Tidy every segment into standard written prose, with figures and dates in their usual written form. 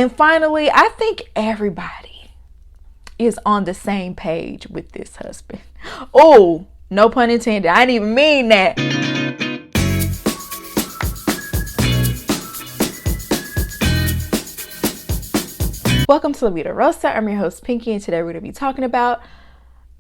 And finally, I think everybody is on the same page with this husband. Oh, no pun intended. I didn't even mean that. Welcome to La Vida Rosa. I'm your host, Pinky, and today we're going to be talking about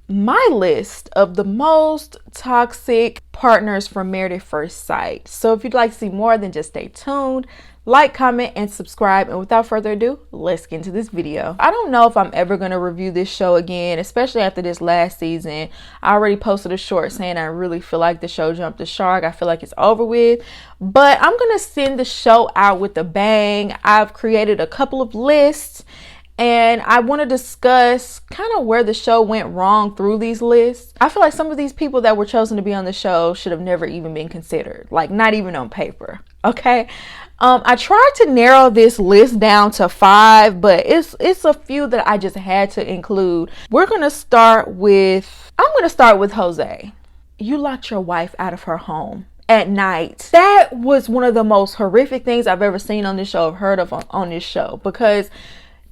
my list of the most toxic partners from Married at First Sight. So if you'd like to see more, then just stay tuned, like, comment, and subscribe. And without further ado, let's get into this video. I don't know if I'm ever going to review this show again, especially after this last season. I already posted a short saying I really feel like the show jumped the shark. I feel like it's over with, but I'm going to send the show out with a bang. I've created a couple of lists, and I want to discuss kind of where the show went wrong through these lists. I feel like some of these people that were chosen to be on the show should have never even been considered, like not even on paper. Okay. I tried to narrow this list down to 5, but it's a few that I just had to include. I'm going to start with Jose. You locked your wife out of her home at night. That was one of the most horrific things I've ever seen on this show, I've heard of on this show, because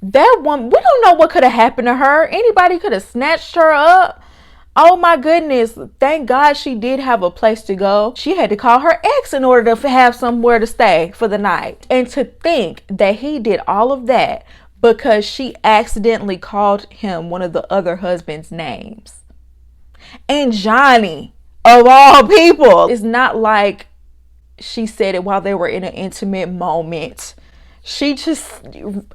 that woman, we don't know what could have happened to her. Anybody could have snatched her up. Oh my goodness. Thank God she did have a place to go. She had to call her ex in order to have somewhere to stay for the night. And to think that he did all of that because she accidentally called him one of the other husband's names. And Johnny, of all people, it's not like she said it while they were in an intimate moment. She just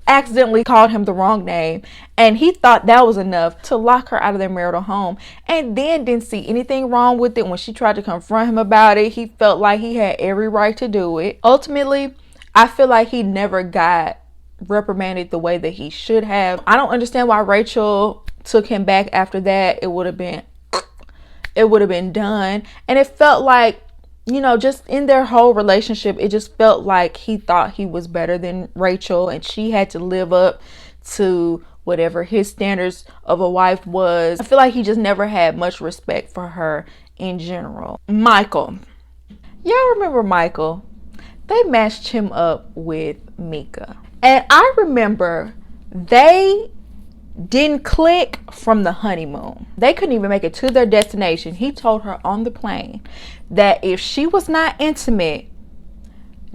accidentally called him the wrong name, and he thought that was enough to lock her out of their marital home, and then didn't see anything wrong with it. When she tried to confront him about it, he felt like he had every right to do it. Ultimately, I feel like he never got reprimanded the way that he should have. I don't understand why Rachel took him back after that. It would have been done, and it felt like, you know, just in their whole relationship, it just felt like he thought he was better than Rachel, and she had to live up to whatever his standards of a wife was. I feel like he just never had much respect for her in general. Michael. Y'all remember Michael? They matched him up with Mika. And I remember they didn't click from the honeymoon. They couldn't even make it to their destination. He told her on the plane that if she was not intimate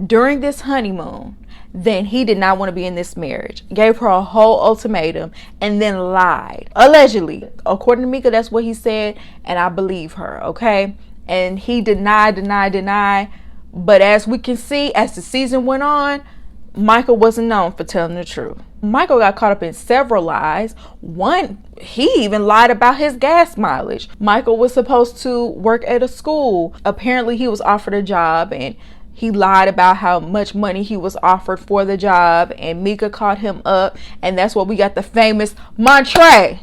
during this honeymoon, then he did not want to be in this marriage. Gave her a whole ultimatum and then lied. Allegedly. According to Mika, that's what he said, and I believe her, okay? And he denied. But as we can see, as the season went on, Michael wasn't known for telling the truth. Michael got caught up in several lies. One, he even lied about his gas mileage. Michael was supposed to work at a school. Apparently he was offered a job, and he lied about how much money he was offered for the job, and Mika caught him up, and that's what we got the famous Montre.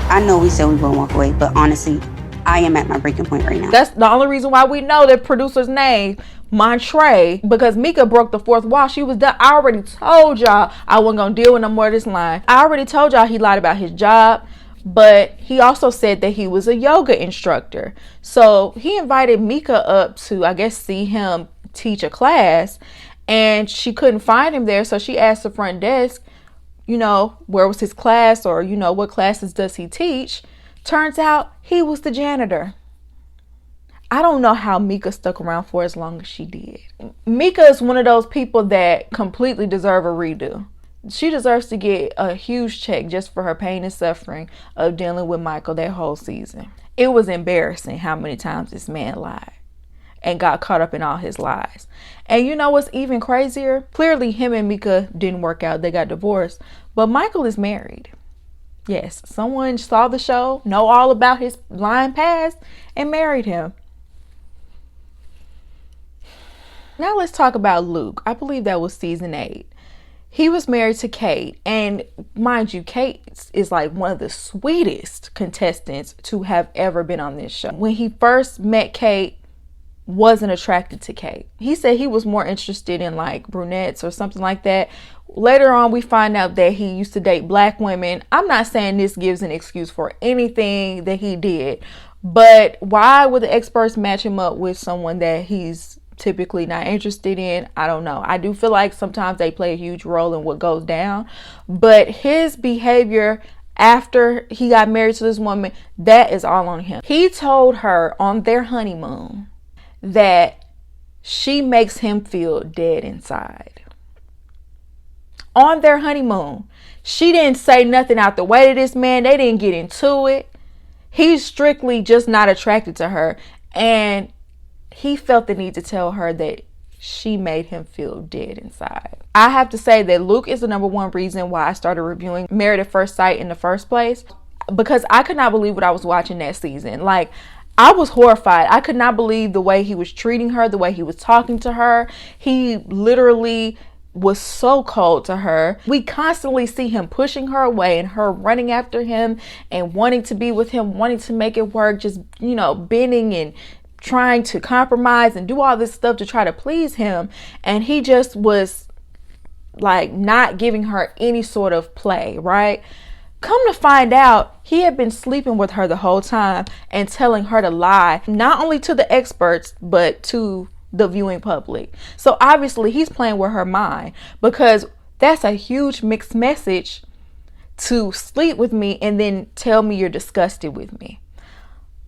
I know we said we wouldn't walk away, but honestly, I am at my breaking point right now. That's the only reason why we know the producer's name, Montre, because Mika broke the fourth wall. She was done. I already told y'all I wasn't going to deal with no more of this line. I already told y'all he lied about his job, but he also said that he was a yoga instructor. So he invited Mika up to, I guess, see him teach a class, and she couldn't find him there. So she asked the front desk, you know, where was his class, or, you know, what classes does he teach? Turns out he was the janitor. I don't know how Mika stuck around for as long as she did. Mika is one of those people that completely deserve a redo. She deserves to get a huge check just for her pain and suffering of dealing with Michael that whole season. It was embarrassing how many times this man lied and got caught up in all his lies. And you know what's even crazier? Clearly him and Mika didn't work out. They got divorced. But Michael is married. Yes, someone saw the show, know all about his lying past, and married him. Now let's talk about Luke. I believe that was season 8. He was married to Kate, and mind you, Kate is like one of the sweetest contestants to have ever been on this show. When he first met Kate, wasn't attracted to Kate. He said he was more interested in like brunettes or something like that. Later on, we find out that he used to date black women. I'm not saying this gives an excuse for anything that he did, But why would the experts match him up with someone that he's typically not interested in? I don't know. I do feel like sometimes they play a huge role in what goes down. But his behavior after he got married to this woman, that is all on him. He told her on their honeymoon that she makes him feel dead inside. On their honeymoon. She didn't say nothing out the way to this man. They didn't get into it. He's strictly just not attracted to her. And he felt the need to tell her that she made him feel dead inside. I have to say that Luke is the number one reason why I started reviewing Married at First Sight in the first place. Because I could not believe what I was watching that season. Like, I was horrified. I could not believe the way he was treating her, the way he was talking to her. He literally was so cold to her. We constantly see him pushing her away and her running after him and wanting to be with him, wanting to make it work, just, you know, bending and trying to compromise and do all this stuff to try to please him. And he just was like not giving her any sort of play, right? Come to find out, he had been sleeping with her the whole time and telling her to lie, not only to the experts, but to the viewing public. So obviously he's playing with her mind, because that's a huge mixed message to sleep with me and then tell me you're disgusted with me.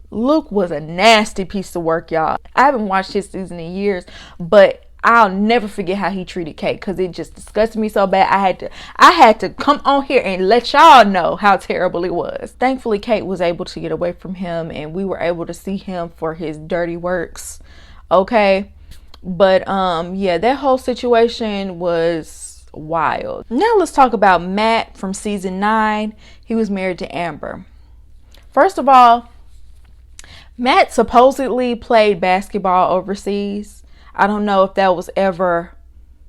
Luke was a nasty piece of work, y'all. I haven't watched his season in years, but I'll never forget how he treated Kate, because it just disgusted me so bad. I had to come on here and let y'all know how terrible it was. Thankfully, Kate was able to get away from him and we were able to see him for his dirty works. Okay. But yeah, that whole situation was wild. Now let's talk about Matt from season 9. He was married to Amber. First of all, Matt supposedly played basketball overseas. I don't know if that was ever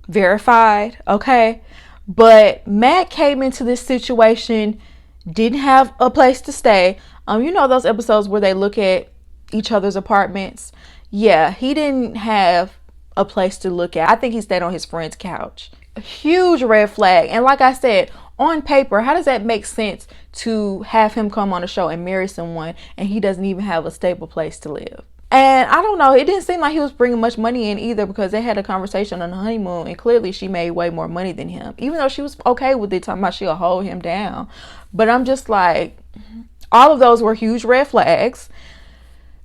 verified, okay? But Matt came into this situation, didn't have a place to stay. You know those episodes where they look at each other's apartments? Yeah, he didn't have a place to look at. I think he stayed on his friend's couch. A huge red flag. And like I said, on paper, how does that make sense to have him come on a show and marry someone and he doesn't even have a stable place to live? And I don't know, it didn't seem like he was bringing much money in either, because they had a conversation on the honeymoon and clearly she made way more money than him, even though she was okay with it, talking about she'll hold him down. But I'm just like, all of those were huge red flags.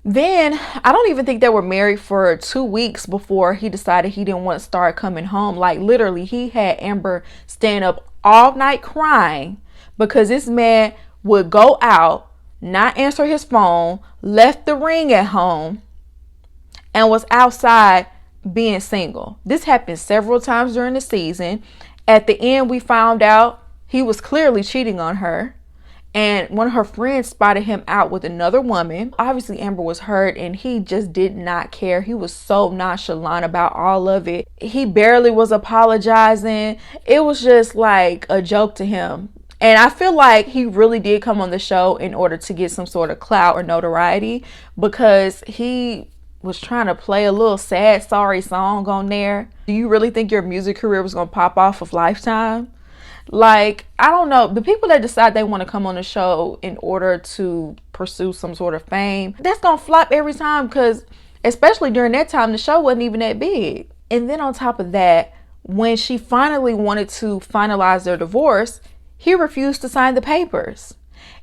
Then I don't even think they were married for 2 weeks before he decided he didn't want to start coming home. Like literally, he had Amber staying up all night crying because this man would go out, not answer his phone, left the ring at home, and was outside being single. This happened several times during the season. At the end, we found out he was clearly cheating on her. And one of her friends spotted him out with another woman. Obviously, Amber was hurt and he just did not care. He was so nonchalant about all of it. He barely was apologizing. It was just like a joke to him. And I feel like he really did come on the show in order to get some sort of clout or notoriety, because he was trying to play a little sad, sorry song on there. Do you really think your music career was going to pop off of Lifetime? Like, I don't know. The people that decide they want to come on the show in order to pursue some sort of fame, that's going to flop every time, because especially during that time, the show wasn't even that big. And then on top of that, when she finally wanted to finalize their divorce, he refused to sign the papers.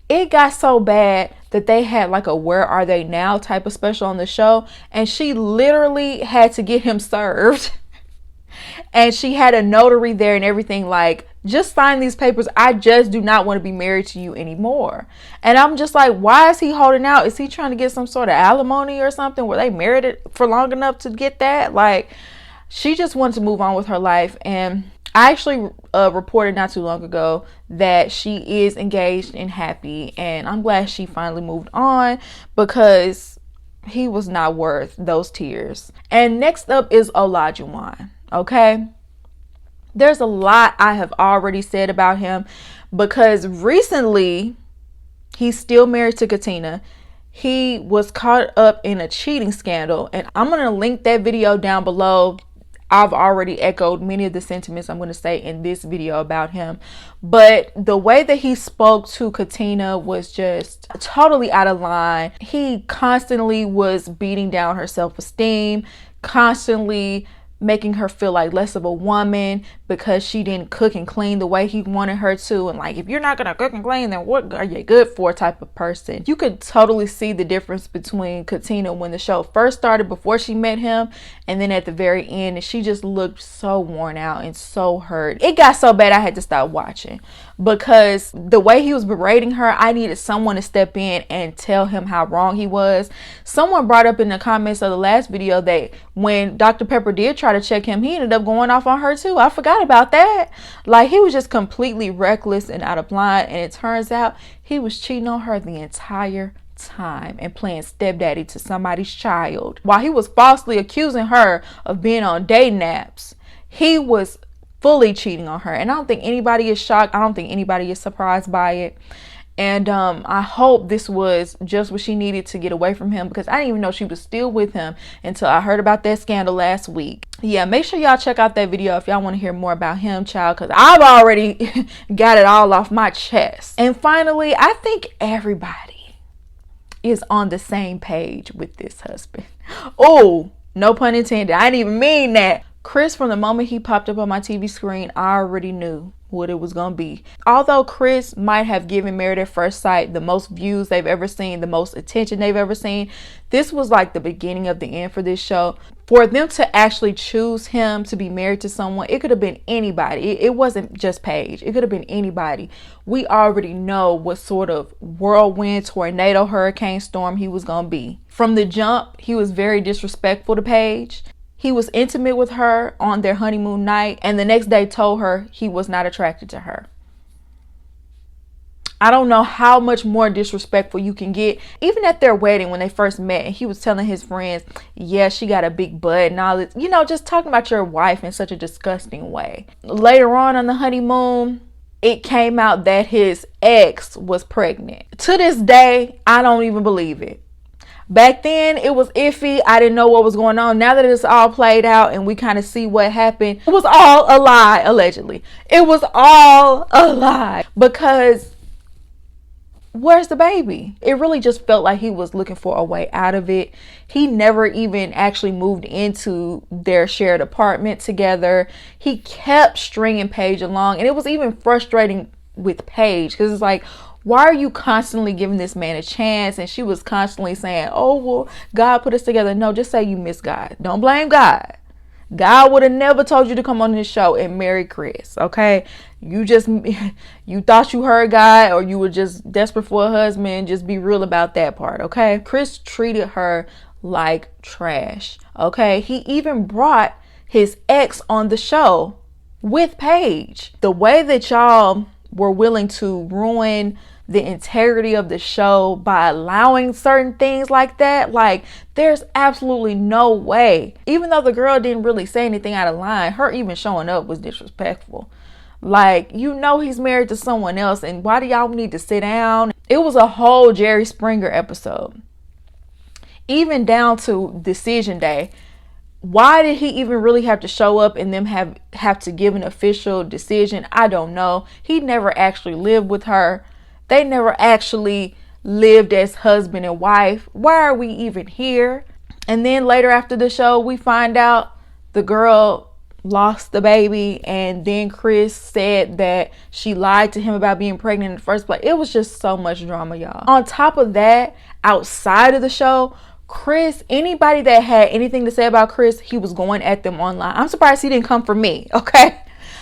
It got so bad that they had like a Where Are They Now type of special on the show, and she literally had to get him served. And she had a notary there and everything, like, just sign these papers. I just do not want to be married to you anymore. And I'm just like, why is he holding out? Is he trying to get some sort of alimony or something? Were they married it for long enough to get that? Like, she just wanted to move on with her life. And I actually reported not too long ago that she is engaged and happy. And I'm glad she finally moved on, because he was not worth those tears. And next up is Olajuwon. Okay, there's a lot I have already said about him, because recently he's still married to Katina. He was caught up in a cheating scandal, and I'm going to link that video down below. I've already echoed many of the sentiments I'm going to say in this video about him. But the way that he spoke to Katina was just totally out of line. He constantly was beating down her self-esteem, constantly making her feel like less of a woman because she didn't cook and clean the way he wanted her to. And like, if you're not gonna cook and clean, then what are you good for type of person. You could totally see the difference between Katina when the show first started, before she met him, and then at the very end, and she just looked so worn out and so hurt. It got so bad I had to stop watching, because the way he was berating her, I needed someone to step in and tell him how wrong he was. Someone brought up in the comments of the last video that when Dr. Pepper did try to check him, he ended up going off on her too. I forgot about that. Like, he was just completely reckless and out of line, and it turns out he was cheating on her the entire time and playing stepdaddy to somebody's child. While he was falsely accusing her of being on dating apps, he was fully cheating on her. And I don't think anybody is shocked. I don't think anybody is surprised by it. And I hope this was just what she needed to get away from him, because I didn't even know she was still with him until I heard about that scandal last week. Yeah, make sure y'all check out that video if y'all want to hear more about him, child, because I've already got it all off my chest. And finally, I think everybody is on the same page with this husband. Oh, no pun intended. I didn't even mean that. Chris, from the moment he popped up on my TV screen, I already knew what it was gonna be. Although Chris might have given Married at First Sight the most views they've ever seen, the most attention they've ever seen, this was like the beginning of the end for this show. For them to actually choose him to be married to someone, it could have been anybody. It wasn't just Paige. It could have been anybody. We already know what sort of whirlwind, tornado, hurricane storm he was gonna be. From the jump, he was very disrespectful to Paige. He was intimate with her on their honeymoon night, and the next day told her he was not attracted to her. I don't know how much more disrespectful you can get. Even at their wedding, when they first met, and he was telling his friends, yeah, she got a big butt and all this, you know, just talking about your wife in such a disgusting way. Later on the honeymoon, it came out that his ex was pregnant. To this day, I don't even believe it. Back then, it was iffy. I didn't know what was going on. Now that it's all played out and we kind of see what happened, it was all a lie, allegedly. It was all a lie, because where's the baby? It really just felt like he was looking for a way out of it. He never even actually moved into their shared apartment together. He kept stringing Paige along, and it was even frustrating with Paige, because it's like, why are you constantly giving this man a chance? And she was constantly saying, oh, well, God put us together. No, just say you miss God. Don't blame God. God would have never told you to come on this show and marry Chris, okay? You thought you heard God, or you were just desperate for a husband. Just be real about that part, okay? Chris treated her like trash, okay? He even brought his ex on the show with Paige. The way that y'all were willing to ruin the integrity of the show by allowing certain things like that, like, there's absolutely no way. Even though the girl didn't really say anything out of line, her even showing up was disrespectful. Like, you know he's married to someone else, and why do y'all need to sit down? It was a whole Jerry Springer episode, even down to decision day. Why did he even really have to show up and them have to give an official decision? I don't know. He never actually lived with her. They never actually lived as husband and wife. Why are we even here? And then later after the show, we find out the girl lost the baby, and then Chris said that she lied to him about being pregnant in the first place. It was just so much drama, y'all. On top of that, outside of the show, Chris, anybody that had anything to say about Chris, he was going at them online. I'm surprised he didn't come for me, okay?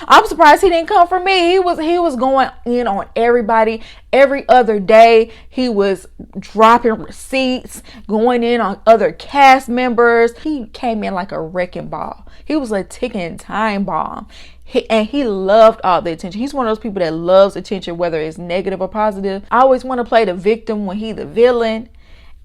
I'm surprised he didn't come for me. He was going in on everybody. Every other day, he was dropping receipts, going in on other cast members. He came in like a wrecking ball. He was a ticking time bomb. He loved all the attention. He's one of those people that loves attention, whether it's negative or positive. I always want to play the victim when he's the villain.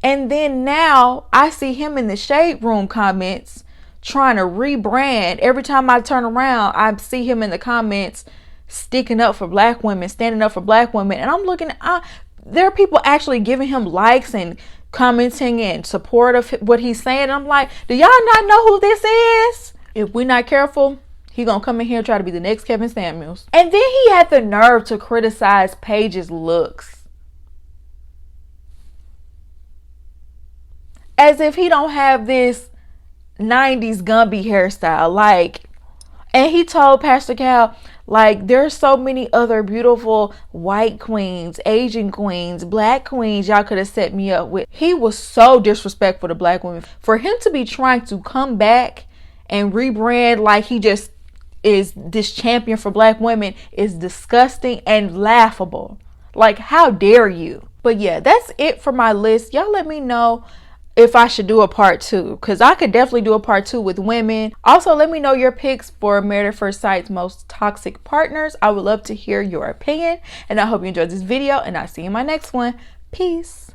And then now I see him in the shade room comments trying to rebrand. Every time I turn around, I see him in the comments sticking up for black women, standing up for black women. And I'm looking, there are people actually giving him likes and commenting in support of what he's saying. I'm like, do y'all not know who this is? If we're not careful, he gonna come in here and try to be the next Kevin Samuels. And then he had the nerve to criticize Paige's looks. As if he don't have this 90s Gumby hairstyle. Like, and he told Pastor Cal, like, there's so many other beautiful white queens, Asian queens, black queens y'all could have set me up with. He was so disrespectful to black women. For him to be trying to come back and rebrand like he just is this champion for black women is disgusting and laughable. Like, how dare you? But yeah, that's it for my list. Y'all let me know if I should do a part 2, because I could definitely do a part 2 with women. Also, let me know your picks for Married at First Sight's most toxic partners. I would love to hear your opinion, and I hope you enjoyed this video, and I'll see you in my next one. Peace.